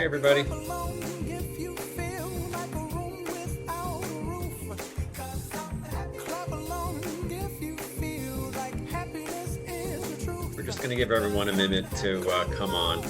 Hey, everybody. We're just going to give everyone a minute to come on.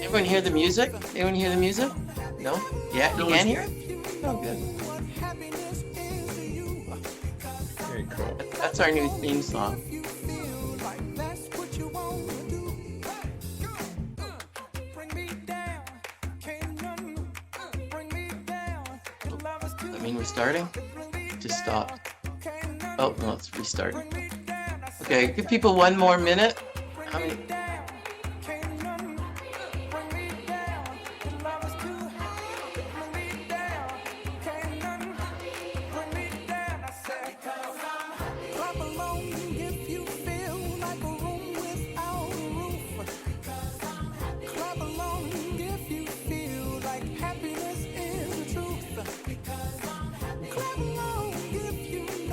Everyone hear the music? Anyone hear the music? No? Yeah, you can hear it? Oh, good. Very cool. That's our new theme song. I mean, we're starting? Just stop. Oh, no, let's restart. Okay, give people one more minute. How many?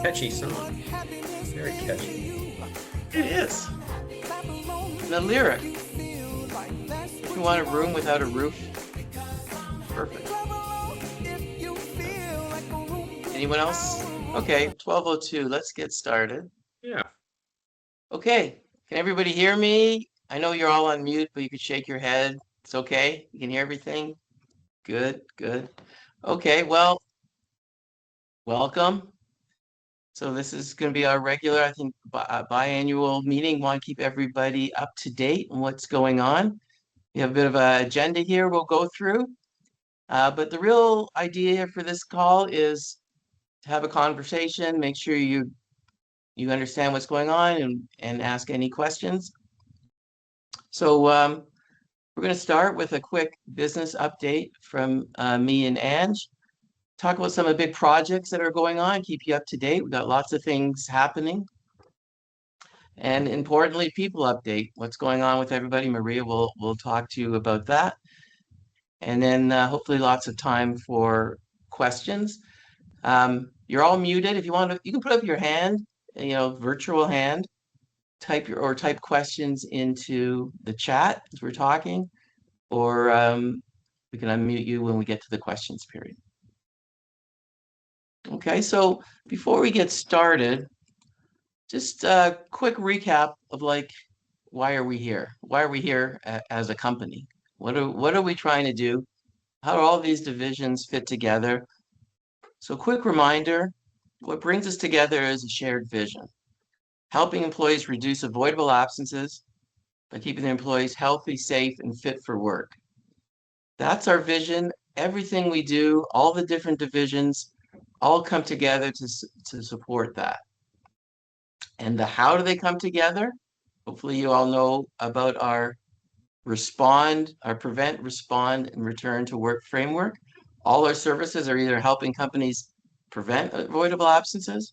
Catchy song. Very catchy. It is. The lyric. If you want a room without a roof, perfect. Anyone else? Okay, 12:02. Let's get started. Yeah. Okay, can everybody hear me? I know you're all on mute, but you could shake your head. It's okay. You can hear everything. Good, good. Okay, well, welcome. So this is going to be our regular, I think, biannual meeting. Want to keep everybody up to date on what's going on. We have a bit of an agenda here we'll go through. But the real idea for this call is to have a conversation, make sure you understand what's going on and ask any questions. So we're going to start with a quick business update from me and Ange. Talk about some of the big projects that are going on, keep you up to date. We've got lots of things happening. And importantly, people update. What's going on with everybody? Maria will talk to you about that. And then hopefully lots of time for questions. You're all muted. If you want to, you can put up your hand, virtual hand, type questions into the chat as we're talking, or we can unmute you when we get to the questions period. Okay, so before we get started, just a quick recap of why are we here? Why are we here as a company? What are we trying to do? How do all these divisions fit together? So quick reminder, what brings us together is a shared vision, helping employees reduce avoidable absences by keeping their employees healthy, safe, and fit for work. That's our vision. Everything we do, all the different divisions, all come together to support that. And how do they come together? Hopefully you all know about our prevent, respond, and return to work framework. All our services are either helping companies prevent avoidable absences,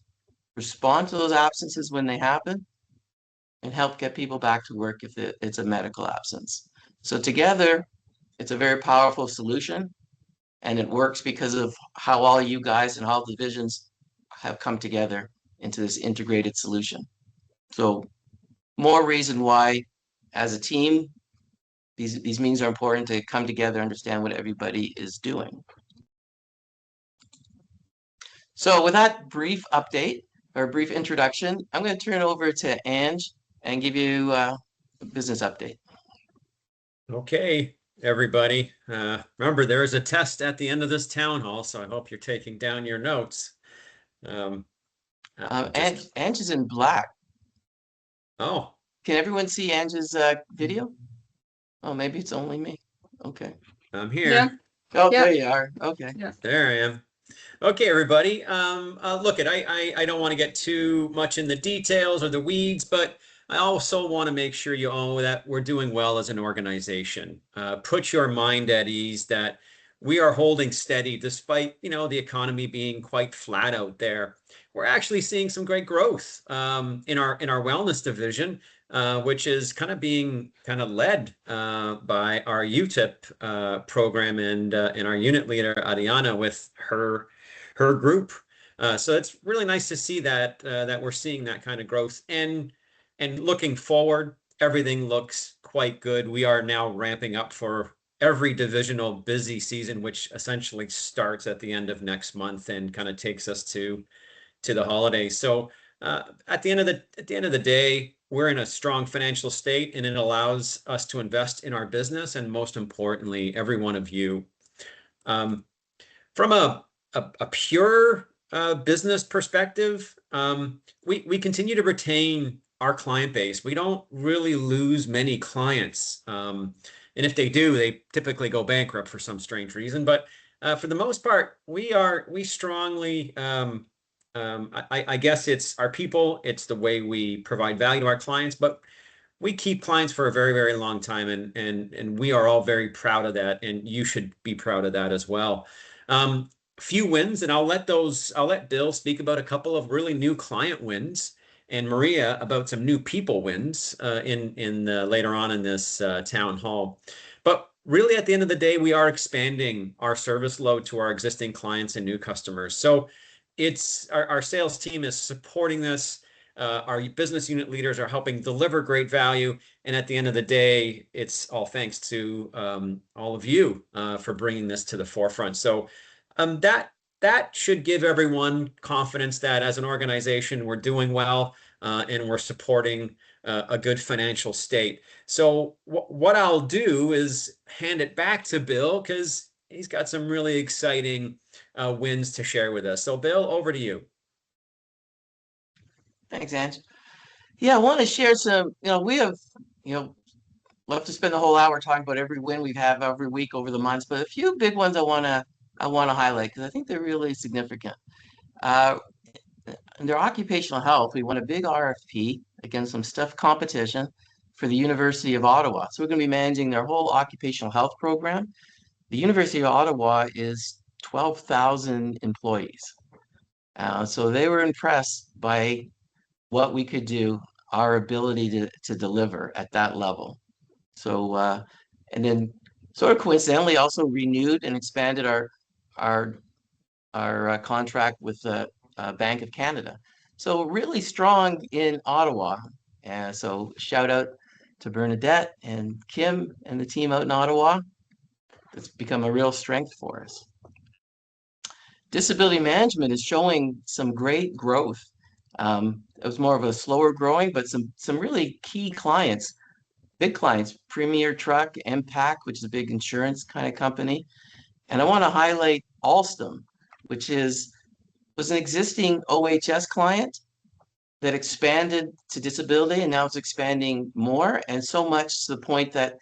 respond to those absences when they happen, and help get people back to work if it's a medical absence. So together, it's a very powerful solution, and it works because of how all you guys and all the divisions have come together into this integrated solution. So more reason why, as a team, these meetings are important to come together, understand what everybody is doing. So with that brief update or brief introduction, I'm going to turn it over to Ange and give you a business update. Okay, everybody. Remember, there is a test at the end of this town hall, so I hope you're taking down your notes. Ange is in black. Oh. Can everyone see Ange's video? Oh, maybe it's only me. Okay. I'm here. Yeah. Oh, Yeah, there you are. Okay. yeah, there I am. Okay, everybody. Look, I don't want to get too much in the details or the weeds, but I also want to make sure you all that we're doing well as an organization. Put your mind at ease that we are holding steady despite, the economy being quite flat out there. We're actually seeing some great growth in our wellness division, which is kind of being kind of led by our UTIP program and our unit leader Ariana with her group. So it's really nice to see that we're seeing that kind of growth. And looking forward, everything looks quite good. We are now ramping up for every divisional busy season, which essentially starts at the end of next month and kind of takes us to the holidays. So at the end of the day, we're in a strong financial state, and it allows us to invest in our business, and most importantly, every one of you. Um, from a pure business perspective, we continue to retain our client base. We don't really lose many clients. And if they do, they typically go bankrupt for some strange reason. But for the most part, we strongly, I guess it's our people, it's the way we provide value to our clients, but we keep clients for a very, very long time, and we are all very proud of that, and you should be proud of that as well. Um, Few wins, and I'll let Bill speak about a couple of really new client wins, and Maria about some new people wins in later on in this town hall. But really, at the end of the day, we are expanding our service load to our existing clients and new customers. So it's our sales team is supporting this. Our business unit leaders are helping deliver great value. And at the end of the day, it's all thanks to all of you for bringing this to the forefront. So that should give everyone confidence that as an organization, we're doing well and we're supporting a good financial state. So what I'll do is hand it back to Bill because he's got some really exciting wins to share with us. So Bill, over to you. Thanks, Ange. Yeah, I want to share some, we have, you know, love to spend the whole hour talking about every win we have every week over the months, but a few big ones I want to highlight because I think they're really significant. Uh, Under occupational health, we won a big RFP against some stiff competition for the University of Ottawa. So we're going to be managing their whole occupational health program. The University of Ottawa is 12,000 employees. So they were impressed by what we could do, our ability to deliver at that level. So, and then sort of coincidentally also renewed and expanded our contract with the Bank of Canada. So really strong in Ottawa. And so shout out to Bernadette and Kim and the team out in Ottawa. It's become a real strength for us. Disability management is showing some great growth. It was more of a slower growing, but some really key clients, big clients, Premier Truck, MPAC, which is a big insurance kind of company. And I want to highlight Alstom, which was an existing OHS client that expanded to disability, and now it's expanding more, and so much to the point that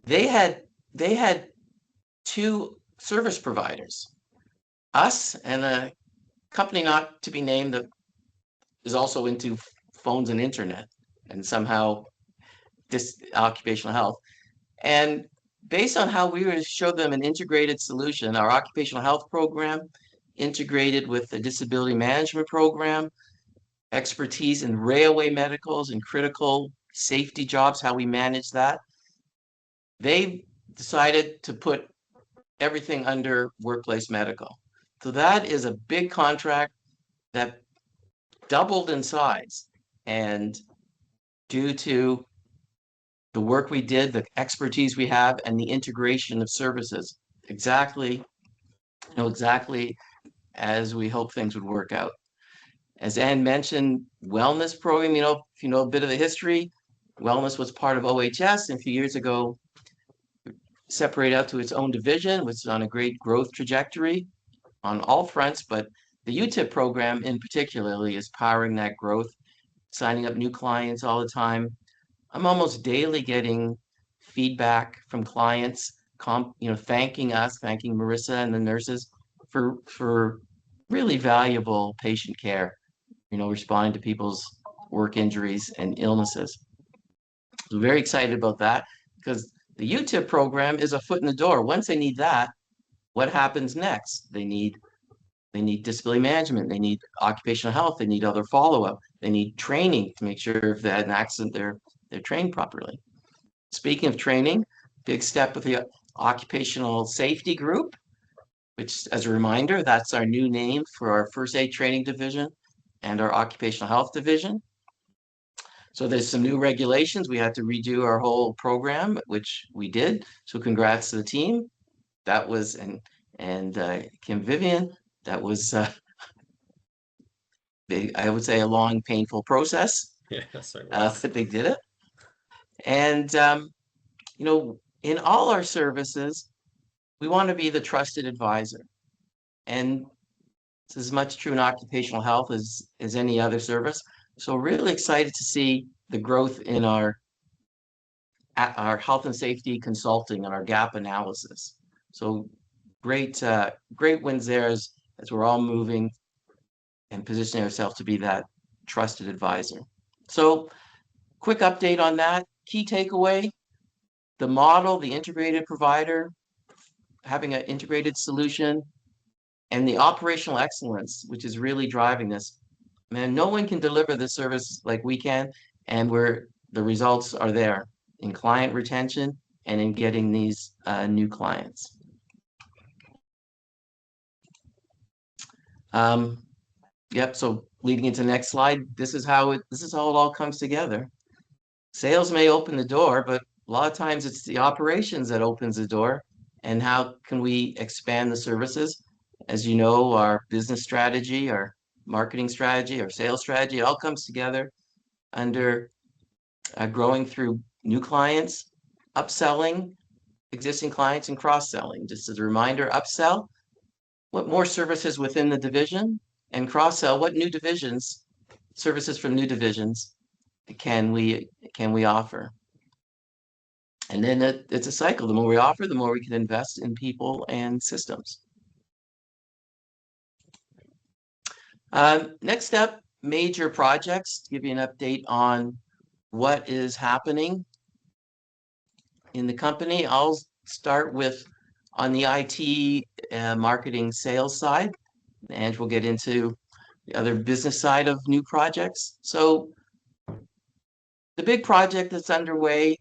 they had two service providers, us and a company not to be named that is also into phones and internet, and somehow this occupational health. And based on how we were to show them an integrated solution, our occupational health program integrated with the disability management program, expertise in railway medicals and critical safety jobs, how we manage that. They decided to put everything under workplace medical. So that is a big contract that doubled in size. And due to the work we did, the expertise we have, and the integration of services, exactly as we hope things would work out. As Anne mentioned, wellness program, if you know a bit of the history, wellness was part of OHS, and a few years ago, separated out to its own division, which is on a great growth trajectory on all fronts, but the UTIP program in particularly is powering that growth, signing up new clients all the time. I'm almost daily getting feedback from clients thanking us, thanking Marissa and the nurses for really valuable patient care, responding to people's work injuries and illnesses. So very excited about that because the UTIP program is a foot in the door. Once they need that, what happens next? They need disability management, they need occupational health, they need other follow-up, they need training to make sure if they had an accident, they're trained properly. Speaking of training, big step with the occupational safety group, which, as a reminder, that's our new name for our first aid training division and our occupational health division. So there's some new regulations. We had to redo our whole program, which we did. So congrats to the team. That was and Kim Vivian. That was I would say a long, painful process. Yes, I was. But they did it. And in all our services, we want to be the trusted advisor. And it's as much true in occupational health as any other service. So really excited to see the growth in our health and safety consulting and our gap analysis. So great wins there as we're all moving and positioning ourselves to be that trusted advisor. So quick update on that. Key takeaway, the model, the integrated provider, having an integrated solution, and the operational excellence, which is really driving this. Man, no one can deliver this service like we can, and the results are there in client retention and in getting these new clients. Yep. So leading into the next slide, this is how it all comes together. Sales may open the door, but a lot of times it's the operations that opens the door. And how can we expand the services? As you know, our business strategy, our marketing strategy, our sales strategy, it all comes together under growing through new clients, upselling existing clients, and cross-selling. Just as a reminder, upsell, what more services within the division, and cross-sell, what new divisions, services from new divisions can we offer? And then it's a cycle. The more we offer, the more we can invest in people and systems. Next up, major projects. To give you an update on what is happening in the company. I'll start with on the IT marketing sales side, and we'll get into the other business side of new projects. So the big project that's underway,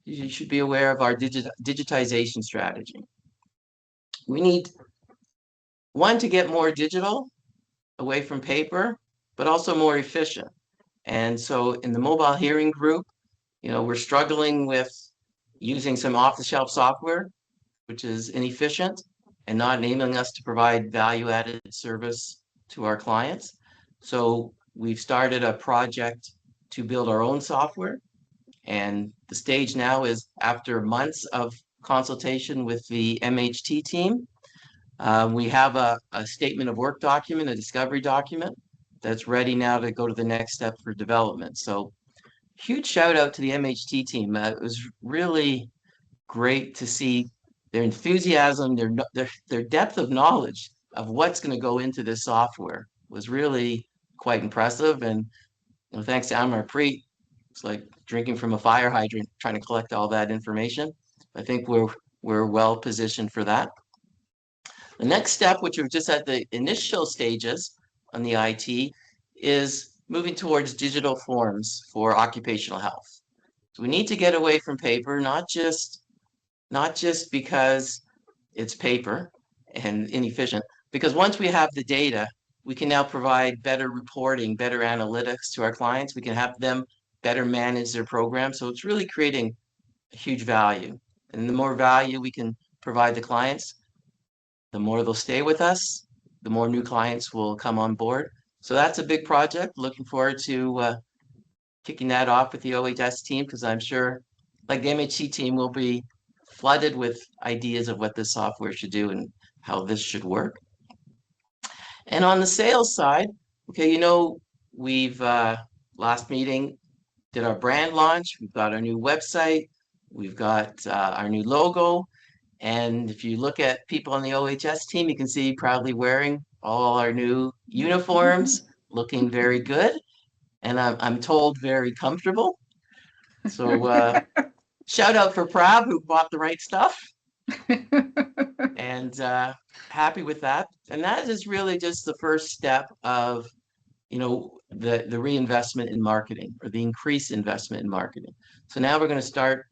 you should be aware of our digitization strategy. We need to get more digital, away from paper, but also more efficient. And so in the mobile hearing group, we're struggling with using some off-the-shelf software, which is inefficient and not enabling us to provide value-added service to our clients. So we've started a project to build our own software. And the stage now is, after months of consultation with the MHT team, we have a statement of work document, a discovery document that's ready now to go to the next step for development. So huge shout out to the MHT team. It was really great to see their enthusiasm, their depth of knowledge of what's going to go into this software was really quite impressive. And thanks to Amar Preet, it's like drinking from a fire hydrant, trying to collect all that information. I think we're well positioned for that. The next step, which we're just at the initial stages on the IT, is moving towards digital forms for occupational health. So we need to get away from paper, not just because it's paper and inefficient, because once we have the data, we can now provide better reporting, better analytics to our clients. We can have them better manage their program. So it's really creating a huge value. And the more value we can provide the clients, the more they'll stay with us, the more new clients will come on board. So that's a big project. Looking forward to kicking that off with the OHS team, because I'm sure, like the MHC team, will be flooded with ideas of what this software should do and how this should work. And on the sales side, okay, we've last meeting did our brand launch. We've got our new website. We've got our new logo. And if you look at people on the OHS team, you can see proudly wearing all our new uniforms, looking very good. And I'm told very comfortable. So shout out for Prav who bought the right stuff and happy with that. And that is really just the first step of the reinvestment in marketing or the increased investment in marketing. So now we're going to start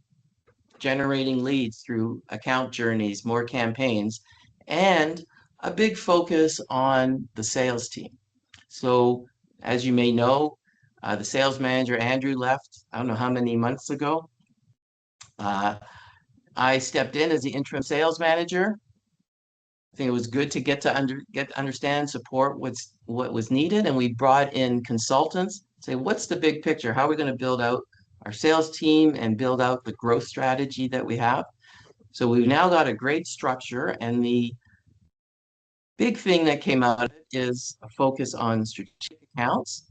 generating leads through account journeys, more campaigns, and a big focus on the sales team. So as you may know, the sales manager, Andrew, left, I don't know how many months ago. I stepped in as the interim sales manager. I think it was good to get to understand, support what was needed, and we brought in consultants. Say, what's the big picture? How are we going to build out our sales team and build out the growth strategy that we have? So we've now got a great structure, and the big thing that came out of it is a focus on strategic accounts,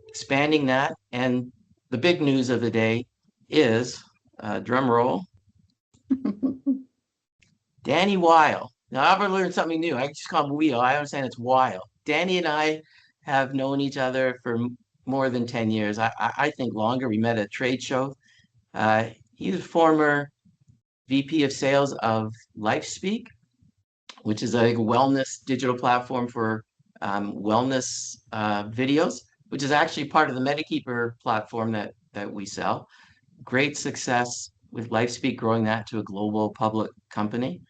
expanding that, and the big news of the day is, drum roll, Danny Weil. Now I've learned something new. I just call him Wheel. I understand it's Weil. Danny and I have known each other for more than 10 years. I think longer. We met at a trade show. He's a former VP of sales of LifeSpeak, which is a wellness digital platform for wellness videos, which is actually part of the MetaKeeper platform that we sell. Great success with LifeSpeak, growing that to a global public company.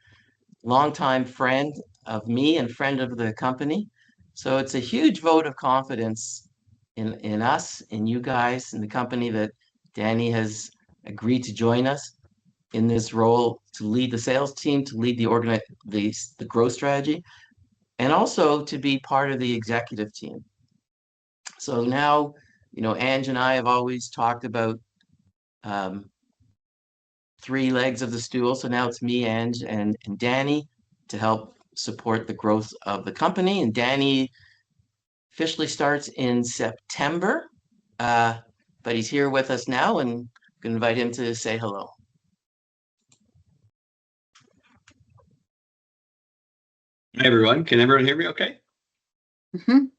Longtime friend of me and friend of the company. So it's a huge vote of confidence in us, in you guys, in the company that Danny has agreed to join us in this role to lead the sales team, to lead the growth strategy, and also to be part of the executive team. So now, Ange and I have always talked about three legs of the stool. So now it's me, Ange, and Danny to help support the growth of the company. And Danny officially starts in September, but he's here with us now, and I'm going to invite him to say hello. Hi, everyone. Can everyone hear me okay? Mhm.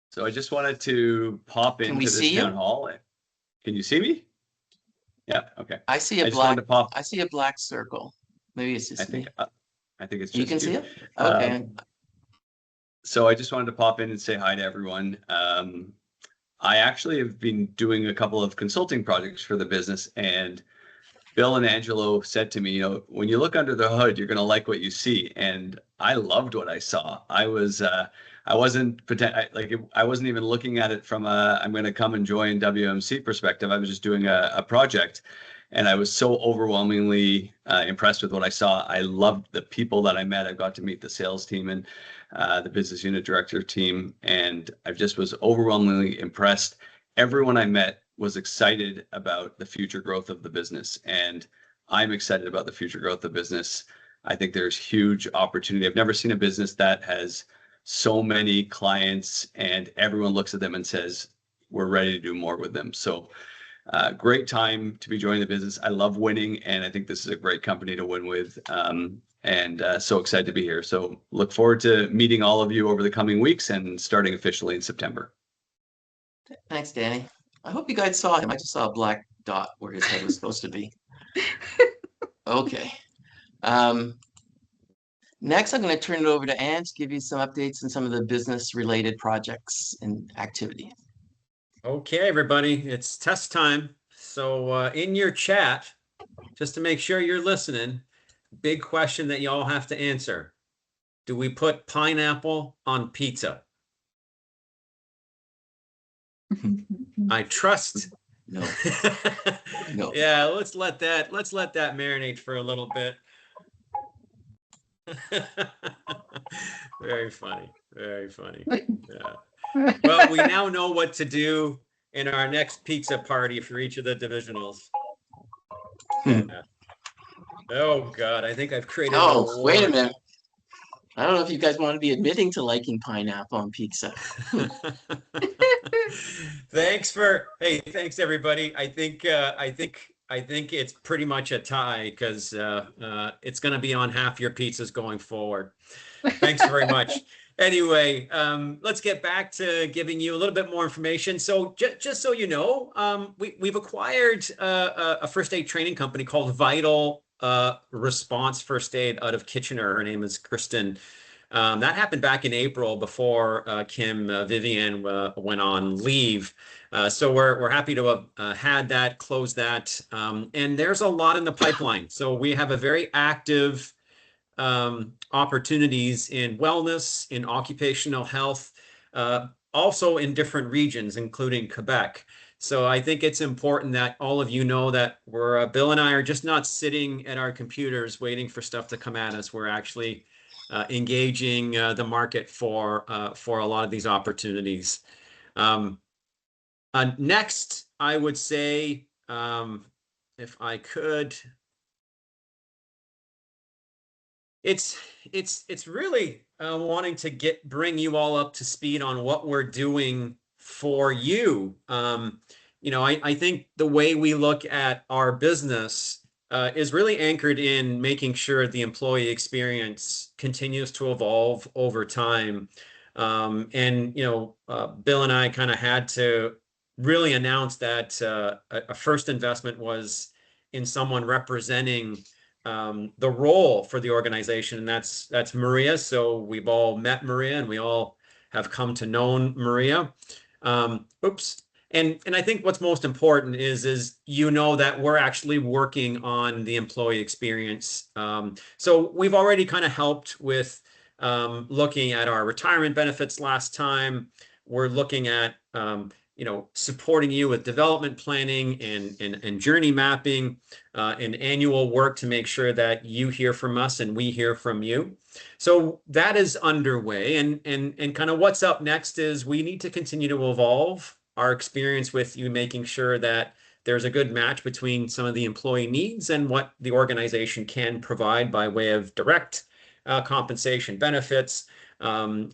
So I just wanted to pop Can we into see this you? town hall. Can you see me? Yeah, okay. I see I just wanted to pop. I see a black circle. Maybe it's I just me. think I think it's You just can see you. it? Okay. So I just wanted to pop in and say hi to everyone. I actually have been doing a couple of consulting projects for the business, and Bill and Angelo said to me, when you look under the hood, you're going to like what you see. And I loved what I saw. I wasn't I wasn't even looking at it from I'm going to come and join WMC perspective. I was just doing a project, and I was so overwhelmingly impressed with what I saw. I loved the people that I met. I got to meet the sales team and the business unit director team, and I just was overwhelmingly impressed. Everyone I met was excited about the future growth of the business, and I'm excited about the future growth of business. I think there's huge opportunity. I've never seen a business that has so many clients and everyone looks at them and says, we're ready to do more with them. So great time to be joining the business. I love winning, and I think this is a great company to win with. And so excited to be here. So look forward to meeting all of you over the coming weeks and starting officially in September. Thanks, Danny. I hope you guys saw him. I just saw a black dot where his head was supposed to be. Okay. Next, I'm going to turn it over to Anne to give you some updates on some of the business-related projects and activity. Okay, everybody, it's test time. So in your chat, just to make sure you're listening, big question that you all have to answer. Do we put pineapple on pizza? I trust. No. No. Yeah, let's let that marinate for a little bit. Very funny. Very funny. Yeah. Well, we now know what to do in our next pizza party for each of the divisionals. Yeah. Oh God, I think I've created. Oh, wait a minute. I don't know if you guys want to be admitting to liking pineapple on pizza. Thanks everybody. I think I think it's pretty much a tie because it's going to be on half your pizzas going forward. Thanks very much. Anyway, let's get back to giving you a little bit more information. So just so you know, we've acquired a first aid training company called Vital Response First Aid out of Kitchener. Her name is Kristen. That happened back in April before Kim Vivian went on leave. So we're happy to have had that, close that. And there's a lot in the pipeline. So we have a very active opportunities in wellness, in occupational health, also in different regions, including Quebec. So I think it's important that all of you know that Bill and I are just not sitting at our computers waiting for stuff to come at us. We're actually engaging the market for a lot of these opportunities. Next, I would say, if I could, it's really wanting to bring you all up to speed on what we're doing for you. I think the way we look at our business is really anchored in making sure the employee experience continues to evolve over time. Bill and I kind of had to really announce that a first investment was in someone representing the role for the organization, and that's Maria. So we've all met Maria, and we all have come to know Maria. Oops. And I think what's most important is that we're actually working on the employee experience. So we've already kind of helped with looking at our retirement benefits last time. We're looking at supporting you with development planning and journey mapping, and annual work to make sure that you hear from us and we hear from you. So that is underway, and kind of what's up next is we need to continue to evolve our experience with you, making sure that there's a good match between some of the employee needs and what the organization can provide by way of direct compensation benefits.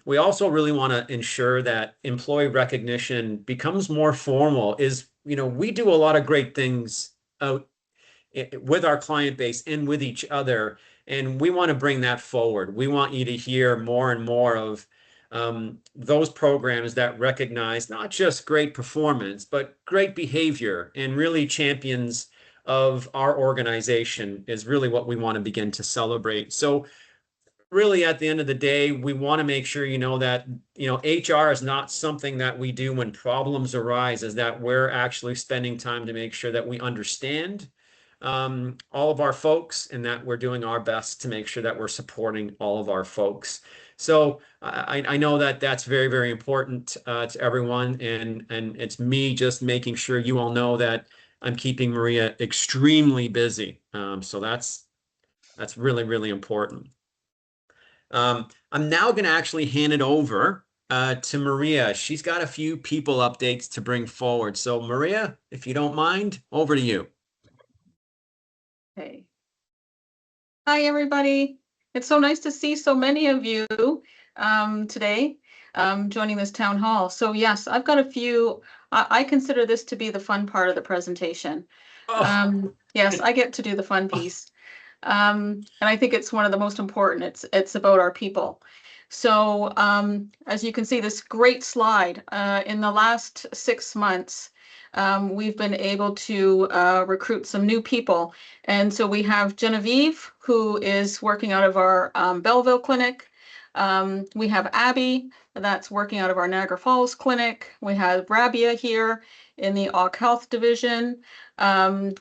We also really want to ensure that employee recognition becomes more formal. We do a lot of great things out with our client base and with each other, and we want to bring that forward. We want you to hear more and more of those programs that recognize not just great performance, but great behavior, and really champions of our organization is really what we want to begin to celebrate. So really, at the end of the day, we want to make sure that HR is not something that we do when problems arise, is that we're actually spending time to make sure that we understand all of our folks, and that we're doing our best to make sure that we're supporting all of our folks. So I know that that's very, very important to everyone, and it's me just making sure you all know that I'm keeping Maria extremely busy. So that's really, really important. I'm now going to actually hand it over to Maria. She's got a few people updates to bring forward. So Maria, if you don't mind, over to you. Okay. Hi, everybody. It's so nice to see so many of you today joining this town hall. So yes, I've got a few. I consider this to be the fun part of the presentation. Oh. Yes, I get to do the fun piece. And I think it's one of the most important. It's about our people. So as you can see, this great slide, in the last 6 months, we've been able to recruit some new people. And so we have Genevieve, who is working out of our Belleville clinic. We have Abby, that's working out of our Niagara Falls clinic. We have Rabia here in the Occ Health division.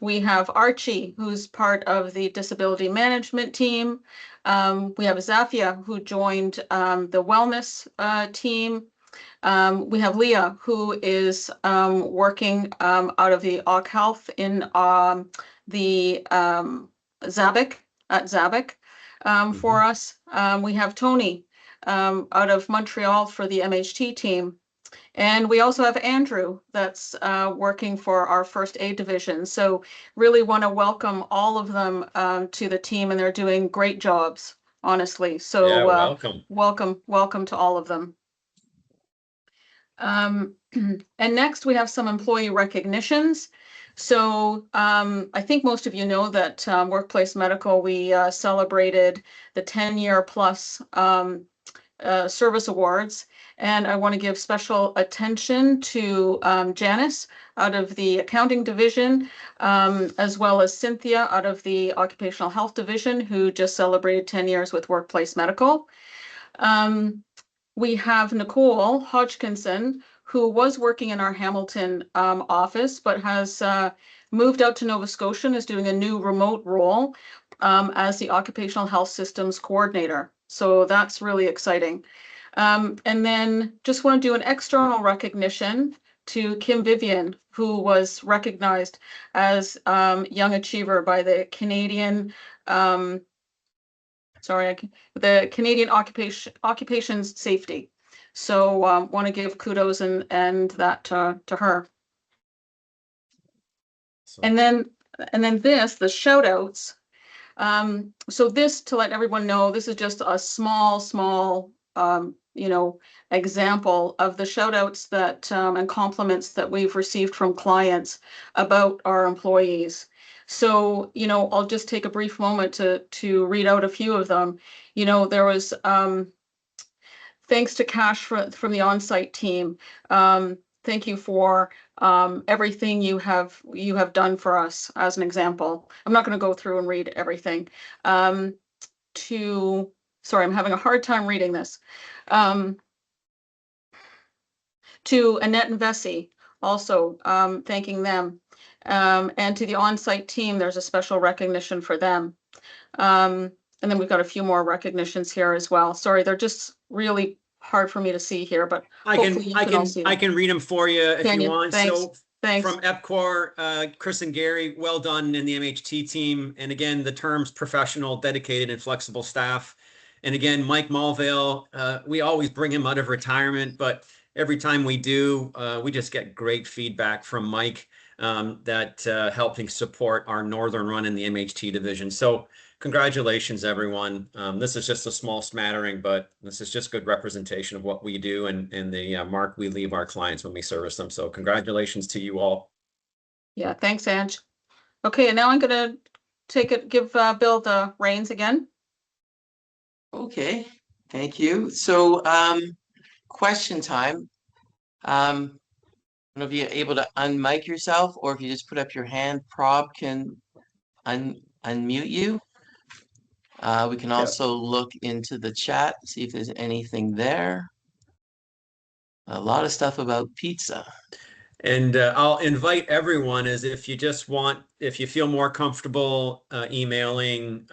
We have Archie, who's part of the disability management team. We have Zafia, who joined the wellness team. We have Leah, who is working out of the Occ Health in the Zabic, at Zabic for us. We have Tony out of Montreal for the MHT team. And we also have Andrew that's working for our first aid division. So really want to welcome all of them to the team, and they're doing great jobs, honestly. So yeah, welcome to all of them. And next we have some employee recognitions. So I think most of you know that Workplace Medical, we celebrated the 10-year plus service awards. And I want to give special attention to Janice out of the accounting division, as well as Cynthia out of the occupational health division, who just celebrated 10 years with Workplace Medical. We have Nicole Hodgkinson, who was working in our Hamilton office, but has moved out to Nova Scotia and is doing a new remote role as the occupational health systems coordinator. So that's really exciting. And then just want to do an external recognition to Kim Vivian, who was recognized as Young Achiever by the Canadian the Canadian Occupations Safety. So want to give kudos and that to her. So, And then the shout outs. So this, to let everyone know, this is just a small example of the shout outs that and compliments that we've received from clients about our employees. So, I'll just take a brief moment to read out a few of them. There was thanks to Cash from the on-site team. Thank you for everything you have done for us, as an example. I'm not going to go through and read everything. Sorry, I'm having a hard time reading this. To Annette and Vesey, also thanking them. And to the on-site team, there's a special recognition for them. And then we've got a few more recognitions here as well. Sorry, they're just really hard for me to see here, but hopefully you can all see them. I can read them for you if Can you you? want. Thanks. So Thanks. from EPCOR, Chris and Gary, well done in the MHT team. And again, the terms professional, dedicated, and flexible staff. And again, Mike Mulvale, we always bring him out of retirement, but every time we do, we just get great feedback from Mike that helping support our northern run in the MHT division. So congratulations, everyone. This is just a small smattering, but this is just good representation of what we do and the mark we leave our clients when we service them. So congratulations to you all. Yeah, thanks, Ange. Okay, and now I'm going to give Bill the reins again. Okay, thank you. So question time. I don't know if you're able to unmic yourself, or if you just put up your hand, Prob can unmute you. We can also look into the chat, see if there's anything there. A lot of stuff about pizza. And I'll invite everyone as if you feel more comfortable emailing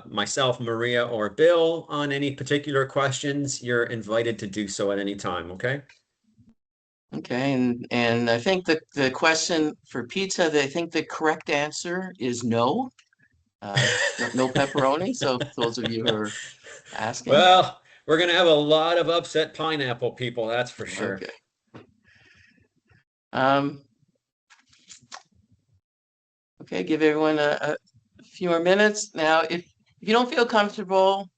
myself, Maria, or Bill on any particular questions, you're invited to do so at any time, okay? Okay, and I think the question for pizza, I think the correct answer is no. No pepperoni. So those of you who are asking. Well, we're going to have a lot of upset pineapple people, that's for sure. Okay. Okay, give everyone a few more minutes. Now, if you don't feel comfortable,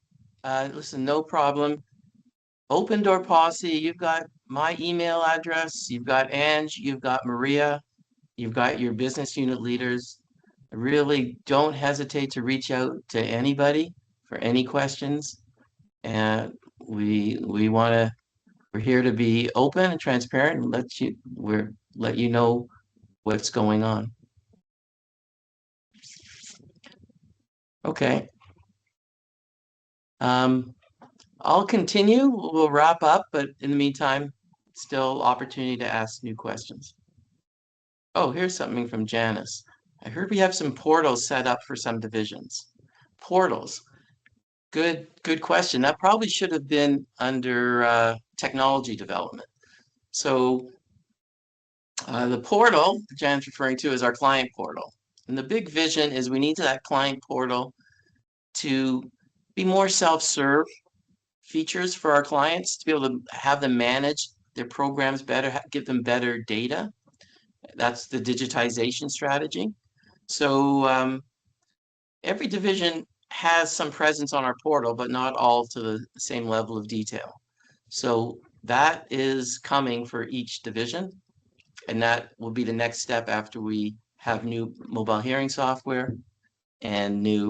listen, no problem. Open door policy, you've got my email address, you've got Ange, you've got Maria, you've got your business unit leaders. Really don't hesitate to reach out to anybody for any questions. And we're here to be open and transparent and let you know what's going on. Okay. I'll continue. We'll wrap up, but in the meantime, still opportunity to ask new questions. Oh, here's something from Janice. I heard we have some portals set up for some divisions. Portals. Good question. That probably should have been under technology development. So the portal Jan's referring to is our client portal. And the big vision is we need that client portal to be more self-serve features for our clients, to be able to have them manage their programs better, give them better data. That's the digitization strategy. So every division has some presence on our portal, but not all to the same level of detail. So that is coming for each division, and that will be the next step after we have new mobile hearing software and new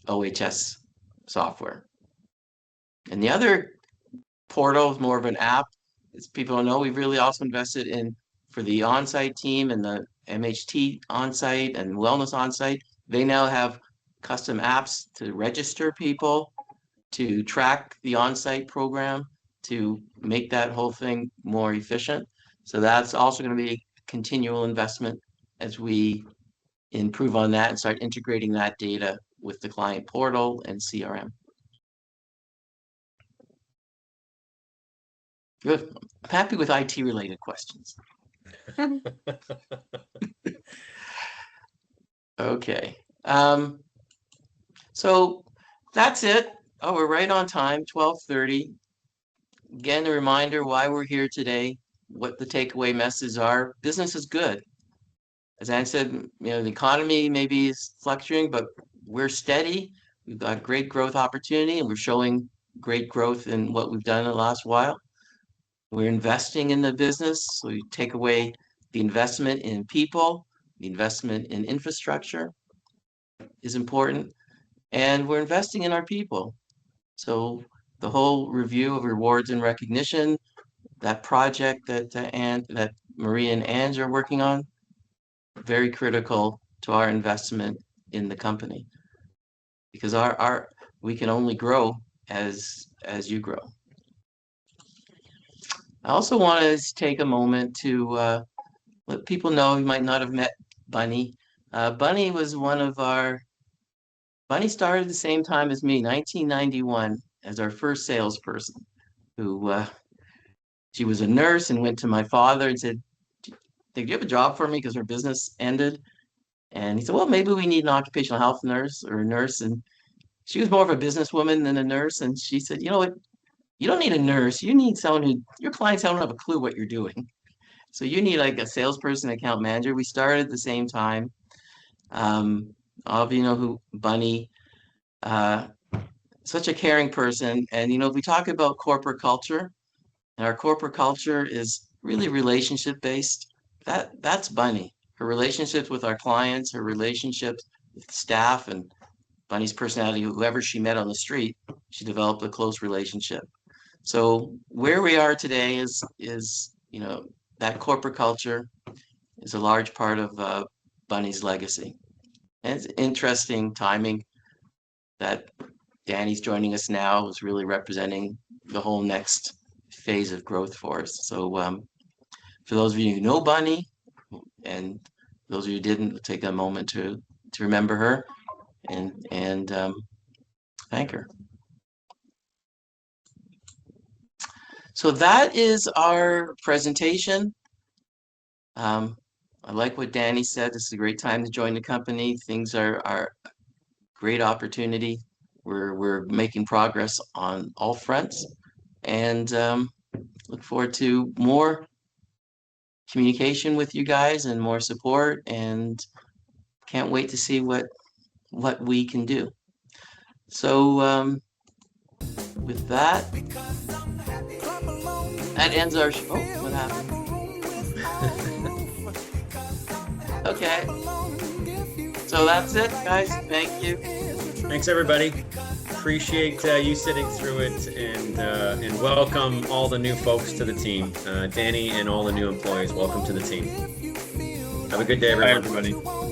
OHS software. And the other portal is more of an app. As people know, we've really also invested in, for the on-site team and the MHT on-site and wellness on-site, they now have custom apps to register people, to track the on-site program, to make that whole thing more efficient. So that's also going to be a continual investment as we improve on that and start integrating that data with the client portal and CRM. Good. I'm happy with IT related questions. Okay. So that's it. Oh, we're right on time, 12:30. Again, a reminder why we're here today, what the takeaway messages are. Business is good. As Anne said, the economy maybe is fluctuating, but we're steady. We've got great growth opportunity, and we're showing great growth in what we've done in the last while. We're investing in the business, so you take away the investment in people, the investment in infrastructure is important, and we're investing in our people. So the whole review of rewards and recognition, that project that Maria and Ange are working on, very critical to our investment in the company, because we can only grow as you grow. I also want to take a moment to let people know you might not have met Bunny. Bunny was Bunny started the same time as me, 1991, as our first salesperson, who she was a nurse and went to my father and said, "Did you have a job for me?" Because her business ended. And he said, "Well, maybe we need an occupational health nurse or a nurse." And she was more of a businesswoman than a nurse. And she said, "You know what? You don't need a nurse. You need someone your clients don't have a clue what you're doing. So you need like a salesperson, account manager." We started at the same time. All of you know who Bunny, such a caring person. And, if we talk about corporate culture, and our corporate culture is really relationship based, that's Bunny. Her relationships with our clients, her relationships with staff, and Bunny's personality, whoever she met on the street, she developed a close relationship. So where we are today is that corporate culture is a large part of Bunny's legacy. And it's interesting timing that Danny's joining us now, is really representing the whole next phase of growth for us. So for those of you who know Bunny, and those of you who didn't, take a moment to remember her and thank her. So that is our presentation. I like what Danny said. This is a great time to join the company. Things are great opportunity. We're making progress on all fronts, and look forward to more communication with you guys and more support, and can't wait to see what we can do. So with that ends our show. Oh, what happened? Okay. So that's it, guys. Thank you. Thanks, everybody. Appreciate you sitting through it, and welcome all the new folks to the team. Danny and all the new employees, welcome to the team. Have a good day, everyone. Bye, everybody.